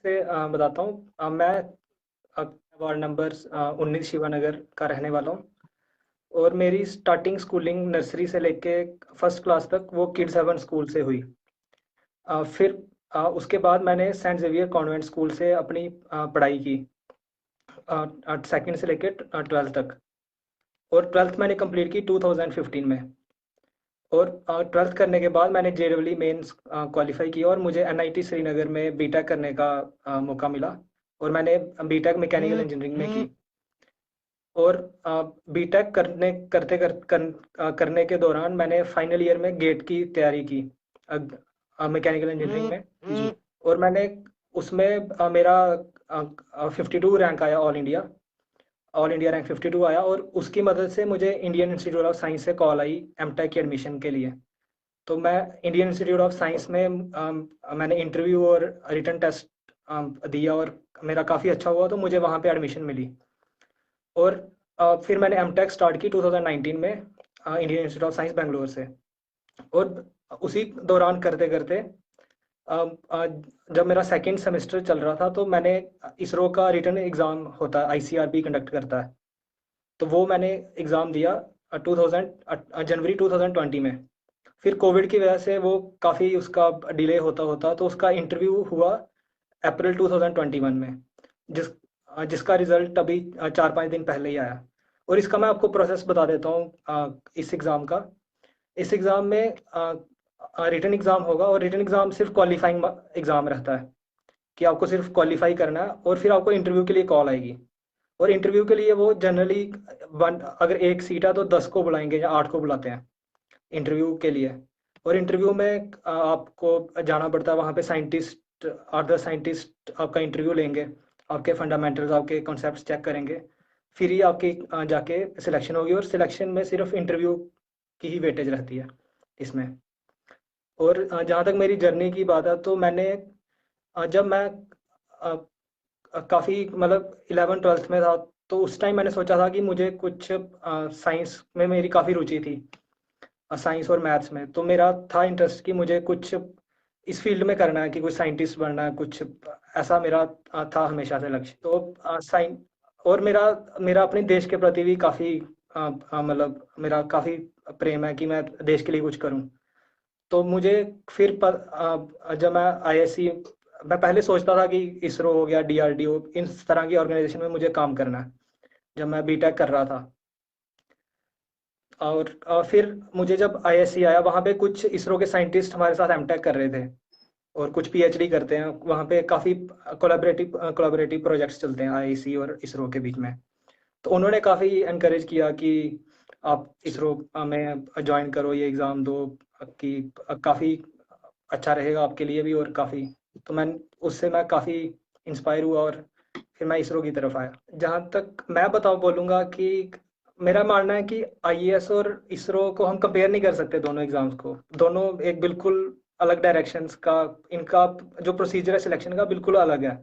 से बताता हूँ। मैं वार्ड नंबर 19 शिवानगर का रहने वाला हूँ। और मेरी स्टार्टिंग स्कूलिंग नर्सरी से लेके फर्स्ट क्लास तक वो किड्स हेवन स्कूल से हुई। फिर उसके बाद मैंने सेंट जेवियर कॉन्वेंट स्कूल से अपनी पढ़ाई की, सेकंड से लेके 12th तक। और 12th मैंने कंप्लीट की 2015 में। और 12th करने के बाद मैंने जेडब्ल्यू मेंस क्वालिफाई किया और मुझे एनआईटी श्रीनगर में बीटेक करने का मौका मिला। और मैंने बीटेक मैकेनिकल इंजीनियरिंग में की। और बीटेक करने के दौरान मैंने फाइनल ईयर में गेट की तैयारी की, मैकेनिकल इंजीनियरिंग में जी। और मैंने उसमें मेरा 52 रैंक आया, ऑल इंडिया रैंक 52 आया। और उसकी मदद से मुझे इंडियन इंस्टीट्यूट ऑफ साइंस से कॉल आई एमटेक के एडमिशन के लिए। तो मैं इंडियन इंस्टीट्यूट ऑफ साइंस में मैंने इंटरव्यू और रिटन टेस्ट दिया और मेरा काफ़ी अच्छा हुआ, तो मुझे वहाँ पे एडमिशन मिली। और फिर मैंने एमटेक स्टार्ट की 2019 में Indian institute of science Bangalore से। और उसी दौरान करते करते जब मेरा सेकेंड सेमेस्टर चल रहा था, तो मैंने इसरो का रिटन एग्ज़ाम होता है, आईसीआरबी कंडक्ट करता है, तो वो मैंने एग्ज़ाम दिया जनवरी 2020 में। फिर कोविड की वजह से वो काफ़ी उसका डिले होता होता, तो उसका इंटरव्यू हुआ अप्रैल 2021 में, जिसका रिजल्ट अभी 4-5 दिन पहले ही आया। और इसका मैं आपको प्रोसेस बता देता हूँ। इस एग्ज़ाम का, इस एग्ज़ाम में रिटन एग्ज़ाम होगा, और रिटन एग्ज़ाम सिर्फ क्वालिफाइंग एग्ज़ाम रहता है कि आपको सिर्फ क्वालिफाई करना है, और फिर आपको इंटरव्यू के लिए कॉल आएगी। और इंटरव्यू के लिए वो जनरली अगर एक सीट है तो 10 को बुलाएंगे या 8 को बुलाते हैं इंटरव्यू के लिए। और इंटरव्यू में आपको जाना पड़ता है वहाँ पे, साइंटिस्ट, 8-10 साइंटिस्ट आपका इंटरव्यू लेंगे, आपके फंडामेंटल्स, आपके कॉन्सेप्ट्स चेक करेंगे। फिर ही आपकी जाके सिलेक्शन होगी। और सिलेक्शन में सिर्फ इंटरव्यू की ही वेटेज रहती है इसमें। और जहाँ तक मेरी जर्नी की बात है, तो मैंने जब मैं काफ़ी मतलब 11th-12th में था, तो उस टाइम मैंने सोचा था कि मुझे कुछ साइंस में मेरी काफ़ी रुचि थी, साइंस और मैथ्स में। तो मेरा था इंटरेस्ट कि मुझे कुछ इस फील्ड में करना है, कि कुछ साइंटिस्ट बनना है, कुछ ऐसा मेरा था हमेशा से लक्ष्य। तो साइंस, और मेरा मेरा अपने देश के प्रति भी काफ़ी मतलब मेरा काफ़ी प्रेम है कि मैं देश के लिए कुछ करूं। तो मुझे फिर जब मैं आईएससी, मैं पहले सोचता था कि इसरो हो गया, डीआरडीओ, इन तरह की ऑर्गेनाइजेशन में मुझे काम करना है, जब मैं बीटेक कर रहा था। और फिर मुझे जब आईएससी आया, वहाँ पे कुछ इसरो के साइंटिस्ट हमारे साथ एमटेक कर रहे थे, और कुछ पीएचडी करते हैं वहाँ पे। काफ़ी कोलैबोरेटिव प्रोजेक्ट्स चलते हैं आईआईसी और इसरो के बीच में। तो उन्होंने काफ़ी इनकरेज किया कि आप इसरो में ज्वाइन करो, ये एग्ज़ाम दो, कि काफ़ी अच्छा रहेगा आपके लिए भी। और काफ़ी, तो मैं काफ़ी इंस्पायर हुआ, और फिर मैं इसरो की तरफ आया। जहाँ तक मैं बोलूँगा कि मेरा मानना है कि आईएएस और इसरो को हम कंपेयर नहीं कर सकते, दोनों एग्जाम्स को। दोनों एक बिल्कुल अलग डायरेक्शंस का, इनका जो प्रोसीजर है सिलेक्शन का, बिल्कुल अलग है।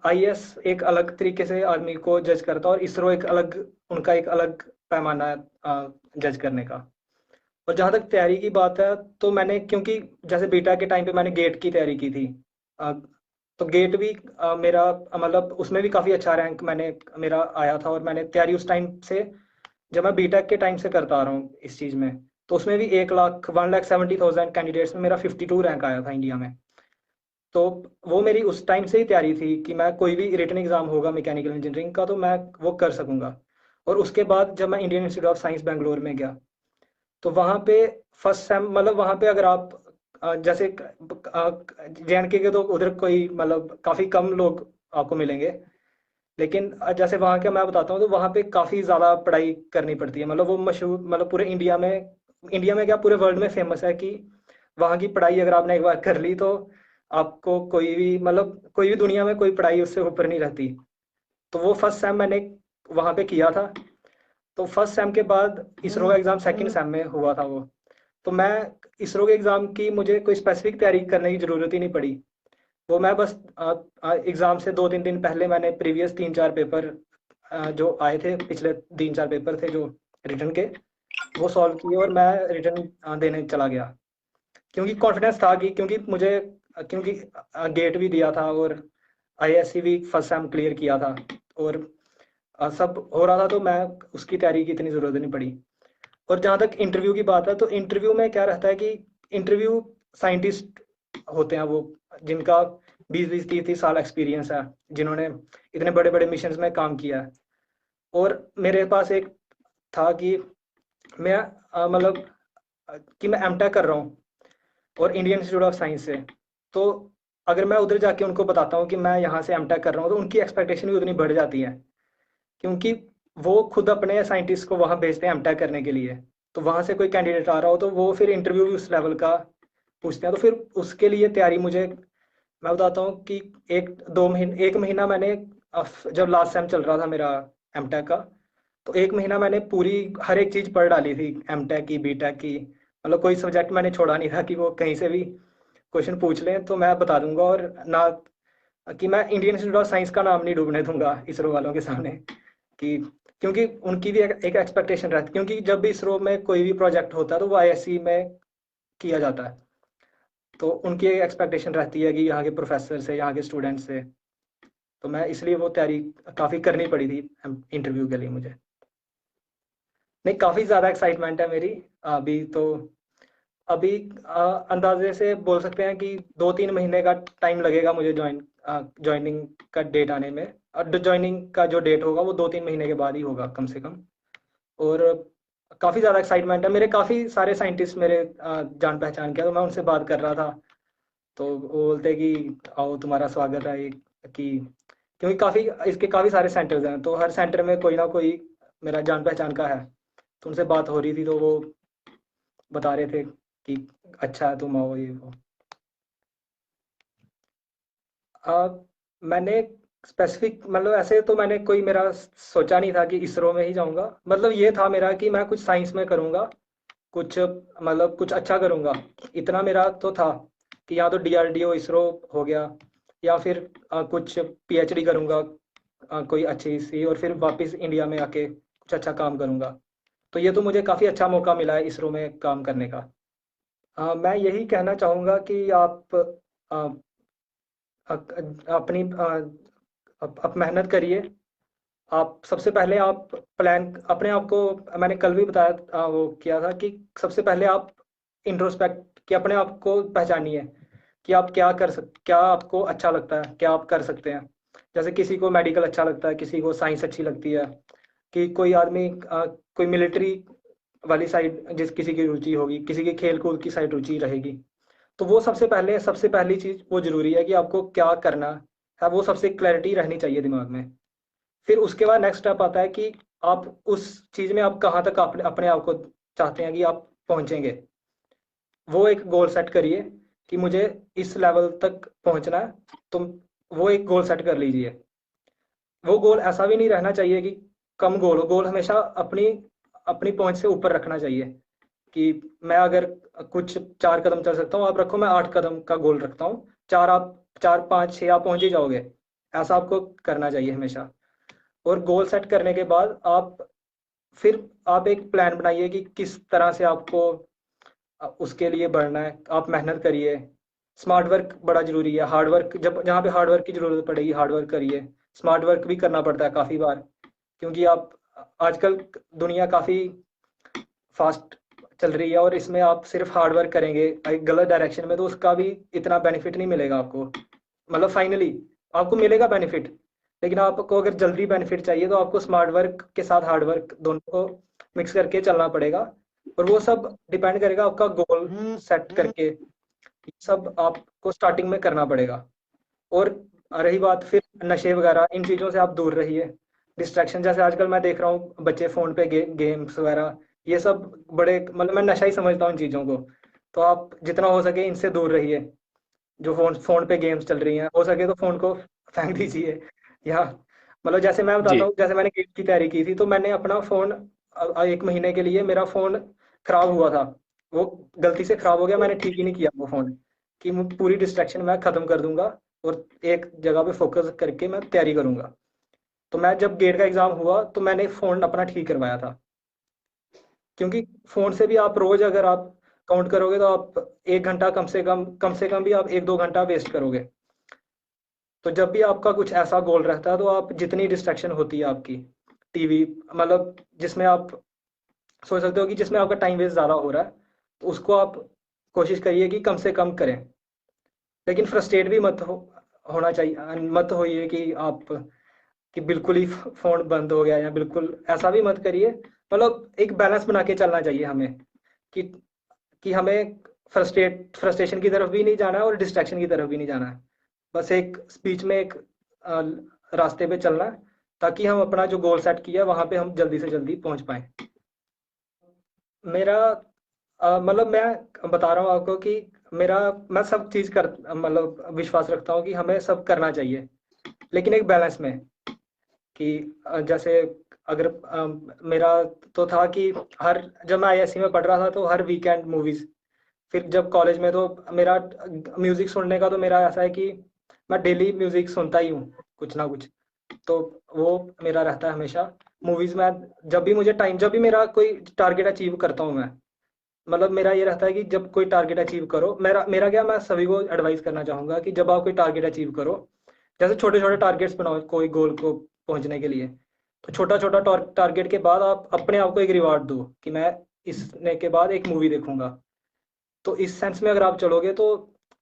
आईएएस एक अलग तरीके से आदमी को जज करता है, और इसरो एक अलग, उनका एक अलग पैमाना है जज करने का। और जहाँ तक तैयारी की बात है, तो मैंने, क्योंकि जैसे बीटा के टाइम पे मैंने गेट की तैयारी की थी, अ, तो गेट भी मेरा मतलब उसमें भी काफ़ी अच्छा रैंक मेरा आया था। और मैंने तैयारी उस टाइम से, जब मैं बीटेक के टाइम से करता आ रहा हूँ इस चीज़ में, तो उसमें भी 1,70,000 कैंडिडेट्स में मेरा 52 रैंक आया था इंडिया में। तो वो मेरी उस टाइम से ही तैयारी थी कि मैं कोई भी रिटन एग्जाम होगा मैकेनिकल इंजीनियरिंग का, तो मैं वो कर सकूंगा। और उसके बाद जब मैं Indian institute of science Bangalore में गया, तो वहाँ पे फर्स्ट सेम, मतलब वहाँ पे अगर आप जैसे जेएनके के, तो उधर कोई मतलब काफ़ी कम लोग आपको मिलेंगे। लेकिन जैसे वहाँ का मैं बताता हूँ, तो वहाँ पे काफ़ी ज़्यादा पढ़ाई करनी पड़ती है। मतलब वो मशहूर, मतलब पूरे इंडिया में क्या, पूरे वर्ल्ड में फेमस है कि वहाँ की पढ़ाई अगर आपने एक बार कर ली, तो आपको कोई भी, मतलब कोई भी दुनिया में कोई पढ़ाई उससे ऊपर नहीं रहती। तो वो फर्स्ट सेम मैंने वहाँ पे किया था। तो फर्स्ट सेम के बाद इसरो का एग्ज़ाम सेकंड सेम में हुआ था वो। तो मैं इसरो के एग्ज़ाम की मुझे कोई स्पेसिफिक तैयारी करने की ज़रूरत ही नहीं पड़ी। वो मैं बस एग्ज़ाम से 2-3 दिन पहले मैंने प्रीवियस 3-4 पेपर जो आए थे, पिछले 3-4 पेपर थे जो रिटर्न के, वो सॉल्व किए, और मैं रिटर्न देने चला गया। क्योंकि कॉन्फिडेंस था कि, क्योंकि मुझे क्योंकि गेट भी दिया था और आईएससी भी फर्स्ट सेम क्लियर किया था, और सब हो रहा था, तो मैं उसकी तैयारी की इतनी ज़रूरत नहीं पड़ी। और जहाँ तक इंटरव्यू की बात है, तो इंटरव्यू में क्या रहता है कि इंटरव्यू साइंटिस्ट होते हैं वो, जिनका 20-20 30-30 साल एक्सपीरियंस है, जिन्होंने इतने बड़े बड़े मिशन में काम किया है। और मेरे पास एक था कि मैं मतलब कि मैं एमटेक कर रहा हूँ और इंडियन इंस्टीट्यूट ऑफ साइंस से, तो अगर मैं उधर जाके उनको बताता हूँ कि मैं यहाँ से एमटेक कर रहा हूँ, तो उनकी एक्सपेक्टेशन भी उतनी बढ़ जाती है, क्योंकि वो खुद अपने साइंटिस्ट को वहाँ भेजते हैं एमटेक करने के लिए। तो वहाँ से कोई कैंडिडेट आ रहा हो तो वो फिर इंटरव्यू भी उस लेवल का पूछते हैं, तो फिर उसके लिए तैयारी मुझे, मैं बताता हूँ कि 1-2 महीने, 1 महीना मैंने जब लास्ट सेम चल रहा था मेरा एमटेक का, तो 1 महीना मैंने पूरी हर एक चीज़ पढ़ डाली थी, एमटेक की, बीटेक की, मतलब कोई सब्जेक्ट मैंने छोड़ा नहीं था कि वो कहीं से भी क्वेश्चन पूछ लें तो मैं बता दूंगा। और ना कि मैं इंडियन इंस्टीट्यूट ऑफ साइंस का नाम नहीं डूबने दूंगा इसरो वालों के सामने, कि क्योंकि उनकी भी एक एक्सपेक्टेशन रहती है, क्योंकि जब भी इसरो में कोई भी प्रोजेक्ट होता है तो वो आईएससी में किया जाता है, तो उनकी एक एक्सपेक्टेशन रहती है कि यहाँ के प्रोफेसर से, यहाँ के स्टूडेंट से। तो मैं इसलिए वो तैयारी काफ़ी करनी पड़ी थी इंटरव्यू के लिए मुझे। नहीं, काफ़ी ज़्यादा एक्साइटमेंट है मेरी अभी तो। अभी अंदाजे से बोल सकते हैं कि 2-3 महीने का टाइम लगेगा मुझे ज्वाइनिंग का डेट आने में, और ज्वाइनिंग का जो डेट होगा वो 2-3 महीने के बाद ही होगा कम से कम। और काफ़ी ज़्यादा एक्साइटमेंट है, मेरे काफ़ी सारे साइंटिस्ट मेरे जान पहचान के, तो मैं उनसे बात कर रहा था, तो वो बोलते कि आओ तुम्हारा स्वागत है, कि क्योंकि काफ़ी इसके काफ़ी सारे सेंटर्स हैं, तो हर सेंटर में कोई ना कोई मेरा जान पहचान का है। तो उनसे बात हो रही थी, तो वो बता रहे थे कि अच्छा है, तुम आओ, ये वो। आ, मैंने स्पेसिफिक, मतलब ऐसे तो मैंने कोई मेरा सोचा नहीं था कि इसरो में ही जाऊंगा, मतलब ये था मेरा कि मैं कुछ साइंस में करूंगा, कुछ मतलब कुछ अच्छा करूंगा, इतना मेरा तो था कि या तो डीआरडीओ, इसरो हो गया, या फिर कुछ पीएचडी करूंगा कोई अच्छी सी, और फिर वापस इंडिया में आके कुछ अच्छा काम करूंगा। तो ये तो मुझे काफ़ी अच्छा मौका मिला है इसरो में काम करने का। मैं यही कहना चाहूँगा कि आप अपनी आप मेहनत करिए। आप सबसे पहले आप प्लान अपने आप को, मैंने कल भी बताया वो किया था कि सबसे पहले आप इंट्रोस्पेक्ट कि अपने आप को पहचानिए कि आप क्या आपको अच्छा लगता है, क्या आप कर सकते हैं। जैसे किसी को मेडिकल अच्छा लगता है, किसी को साइंस अच्छी लगती है, कि कोई आदमी कोई मिलिट्री वाली साइड जिस किसी की रुचि होगी, किसी की खेल कूद की साइड रुचि रहेगी। तो वो सबसे पहली चीज़ वो ज़रूरी है कि आपको क्या करना है, वो सबसे क्लैरिटी रहनी चाहिए दिमाग में। फिर उसके बाद नेक्स्ट स्टेप आता है कि आप उस चीज़ में आप कहाँ तक अपने अपने आप को चाहते हैं कि आप पहुँचेंगे। वो एक गोल सेट करिए कि मुझे इस लेवल तक पहुँचना है, तो वो एक गोल सेट कर लीजिए। वो गोल ऐसा भी नहीं रहना चाहिए कि कम गोल हो, गोल हमेशा अपनी अपनी पहुँच से ऊपर रखना चाहिए, कि मैं अगर कुछ 4 कदम चल सकता हूँ, आप रखो मैं 8 कदम का गोल रखता हूँ, 4 5 6 आप पहुँच ही जाओगे, ऐसा आपको करना चाहिए हमेशा। और गोल सेट करने के बाद फिर आप एक प्लान बनाइए कि किस तरह से आपको उसके लिए बढ़ना है। आप मेहनत करिए, स्मार्ट वर्क बड़ा ज़रूरी है, हार्ड वर्क जब जहाँ पे हार्ड वर्क की ज़रूरत पड़ेगी हार्ड वर्क करिए। स्मार्ट वर्क भी करना पड़ता है काफ़ी बार, क्योंकि आप आजकल दुनिया काफ़ी फास्ट चल रही है, और इसमें आप सिर्फ हार्ड वर्क करेंगे एक गलत डायरेक्शन में, तो उसका भी इतना बेनिफिट नहीं मिलेगा आपको। मतलब फाइनली आपको मिलेगा बेनिफिट, लेकिन आपको अगर जल्दी बेनिफिट चाहिए तो आपको स्मार्ट वर्क के साथ हार्ड वर्क दोनों को मिक्स करके चलना पड़ेगा। और वो सब डिपेंड करेगा आपका गोल सेट करके, ये सब आपको स्टार्टिंग में करना पड़ेगा। और रही बात फिर नशे वगैरह, इन चीज़ों से आप दूर रहिए। डिस्ट्रैक्शन जैसे आजकल मैं देख रहा हूँ बच्चे फ़ोन पे गेम्स वगैरह, ये सब बड़े, मतलब मैं नशा ही समझता हूँ इन चीज़ों को। तो आप जितना हो सके इनसे दूर रहिए। जो फ़ोन फ़ोन पे गेम्स चल रही हैं, हो सके तो फ़ोन को फेंक दीजिए। या मतलब जैसे मैं बताता जी। हूँ, जैसे मैंने गेट की तैयारी की थी, तो मैंने अपना फ़ोन 1 महीने के लिए मेरा फ़ोन खराब हुआ था। वो गलती से खराब हो गया, मैंने ठीक ही नहीं किया वो फ़ोन, कि पूरी डिस्ट्रैक्शन मैं ख़त्म कर दूंगा और एक जगह पे फोकस करके मैं तैयारी करूंगा। तो मैं जब गेट का एग्ज़ाम हुआ तो मैंने फ़ोन अपना ठीक करवाया था, क्योंकि फ़ोन से भी आप रोज़ अगर आप काउंट करोगे तो आप 1 घंटा कम से कम भी आप 1-2 घंटा वेस्ट करोगे। तो जब भी आपका कुछ ऐसा गोल रहता है तो आप जितनी डिस्ट्रैक्शन होती है आपकी, टीवी, मतलब जिसमें आप सोच सकते हो कि जिसमें आपका टाइम वेस्ट ज़्यादा हो रहा है, तो उसको आप कोशिश करिए कि कम से कम करें। लेकिन फ्रस्ट्रेट भी होना चाहिए, मत होइए कि आप कि बिल्कुल ही फ़ोन बंद हो गया, या बिल्कुल ऐसा भी मत करिए। मतलब एक बैलेंस बना के चलना चाहिए हमें, कि हमें फ्रस्ट्रेशन की तरफ भी नहीं जाना है और डिस्ट्रैक्शन की तरफ भी नहीं जाना है। बस एक बीच में एक अ, रास्ते पे चलना है, ताकि हम अपना जो गोल सेट किया है वहाँ पे हम जल्दी से जल्दी पहुँच पाएँ। मेरा मतलब मैं बता रहा हूँ आपको कि मेरा मैं सब चीज़ कर मतलब विश्वास रखता हूँ कि हमें सब करना चाहिए, लेकिन एक बैलेंस में। कि जैसे अगर मेरा तो था कि हर जब मैं आईएससी में पढ़ रहा था तो हर वीकेंड मूवीज़, फिर जब कॉलेज में तो मेरा म्यूज़िक सुनने का तो मेरा ऐसा है कि मैं डेली म्यूज़िक सुनता ही हूँ, कुछ ना कुछ। तो वो मेरा रहता है हमेशा। मूवीज़ में जब भी मेरा कोई टारगेट अचीव करता हूँ मैं, मतलब मेरा ये रहता है कि जब कोई टारगेट अचीव करो, मेरा मेरा क्या, मैं सभी को एडवाइस करना चाहूँगा कि जब आप कोई टारगेट अचीव करो, जैसे छोटे छोटे टारगेट्स बनाओ कोई गोल को पहुंचने के लिए। तो छोटा छोटा टारगेट के बाद आप अपने आप को एक रिवार्ड दो कि मैं इसने के बाद एक मूवी देखूंगा। तो इस सेंस में अगर आप चलोगे तो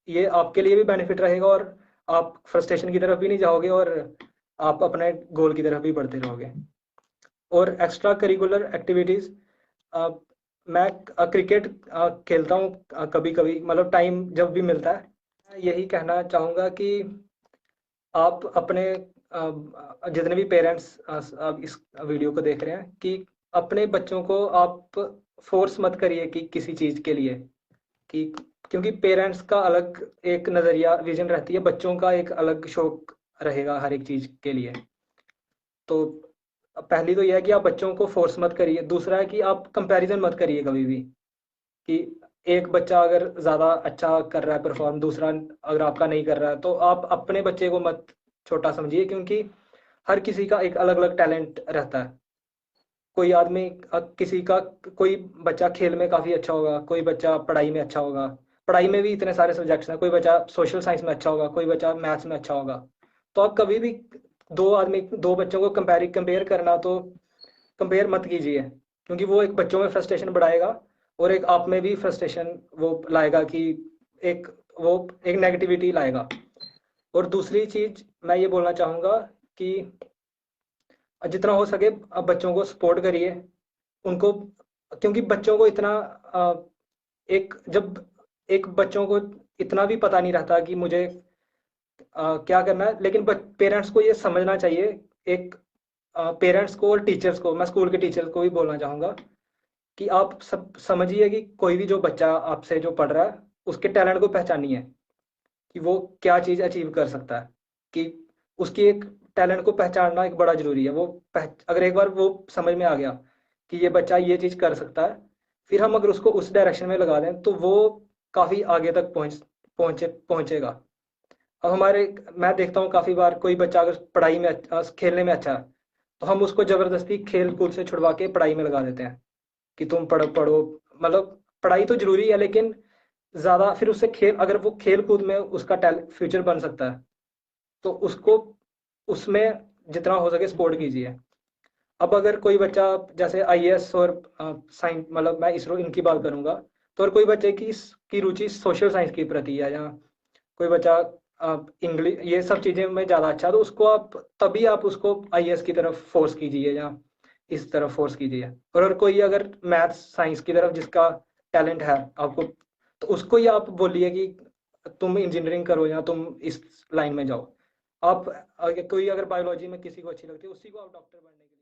ये आपके लिए भी बेनिफिट रहेगा, और आप फ्रस्ट्रेशन की तरफ भी नहीं जाओगे, और आप अपने गोल की तरफ भी बढ़ते रहोगे। और एक्स्ट्रा करिकुलर एक्टिविटीज़, मैं क्रिकेट खेलता हूँ कभी कभी, मतलब टाइम जब भी मिलता है। मैं यही कहना चाहूँगा कि आप अपने जितने भी पेरेंट्स अब इस वीडियो को देख रहे हैं, कि अपने बच्चों को आप फोर्स मत करिए कि किसी चीज़ के लिए, कि क्योंकि पेरेंट्स का अलग एक नज़रिया विजन रहती है, बच्चों का एक अलग शौक रहेगा हर एक चीज़ के लिए। तो पहली तो यह है कि आप बच्चों को फोर्स मत करिए। दूसरा है कि आप कंपैरिजन मत करिए कभी भी, कि एक बच्चा अगर ज़्यादा अच्छा कर रहा है परफॉर्म, दूसरा अगर आपका नहीं कर रहा है, तो आप अपने बच्चे को मत छोटा समझिए, क्योंकि हर किसी का एक अलग अलग टैलेंट रहता है। कोई आदमी किसी का कोई बच्चा खेल में काफ़ी अच्छा होगा, कोई बच्चा पढ़ाई में अच्छा होगा। पढ़ाई में भी इतने सारे सब्जेक्ट्स हैं, कोई बच्चा सोशल साइंस में अच्छा होगा, कोई बच्चा मैथ्स में अच्छा होगा। तो आप कभी भी दो बच्चों को कंपेयर करना, तो कंपेयर मत कीजिए, क्योंकि वो एक बच्चों में फ्रस्ट्रेशन बढ़ाएगा, और एक आप में भी फ्रस्ट्रेशन वो लाएगा, कि एक वो एक नेगेटिविटी लाएगा। और दूसरी चीज मैं ये बोलना चाहूँगा कि जितना हो सके आप बच्चों को सपोर्ट करिए, उनको, क्योंकि बच्चों को इतना एक जब एक बच्चों को इतना भी पता नहीं रहता कि मुझे क्या करना है, लेकिन पेरेंट्स को ये समझना चाहिए। एक पेरेंट्स को और टीचर्स को, मैं स्कूल के टीचर्स को भी बोलना चाहूँगा कि आप सब समझिए कि कोई भी जो बच्चा आपसे जो पढ़ रहा है, उसके टैलेंट को पहचानिए कि वो क्या चीज़ अचीव कर सकता है, कि उसकी एक टैलेंट को पहचानना एक बड़ा ज़रूरी है। अगर एक बार वो समझ में आ गया कि ये बच्चा ये चीज़ कर सकता है, फिर हम अगर उसको उस डायरेक्शन में लगा दें तो वो काफ़ी आगे तक पहुँचेगा। अब मैं देखता हूँ काफ़ी बार कोई बच्चा अगर पढ़ाई में खेलने में अच्छा है, तो हम उसको ज़बरदस्ती खेल कूद से छुड़वा के पढ़ाई में लगा देते हैं कि तुम पढ़ो पढ़ो। मतलब पढ़ाई तो ज़रूरी है, लेकिन ज़्यादा फिर उससे अगर वो खेल कूद में उसका फ्यूचर बन सकता है, तो उसको उसमें जितना हो सके सपोर्ट कीजिए। अब अगर कोई बच्चा जैसे आईएएस और साइंस, मतलब मैं इसरो इनकी बात करूंगा, तो अगर कोई बच्चे की रुचि सोशल साइंस के प्रति है, या कोई बच्चा इंग्लिश ये सब चीज़ें में ज़्यादा अच्छा है, तो तभी आप उसको आईएएस की तरफ फोर्स कीजिए, या इस तरफ फोर्स कीजिए। और कोई अगर मैथ्स साइंस की तरफ जिसका टैलेंट है आपको, तो उसको ही आप बोलिए कि तुम इंजीनियरिंग करो या तुम इस लाइन में जाओ। आप कोई अगर बायोलॉजी में किसी को अच्छी लगती है, उसी को आप डॉक्टर बनने के लिए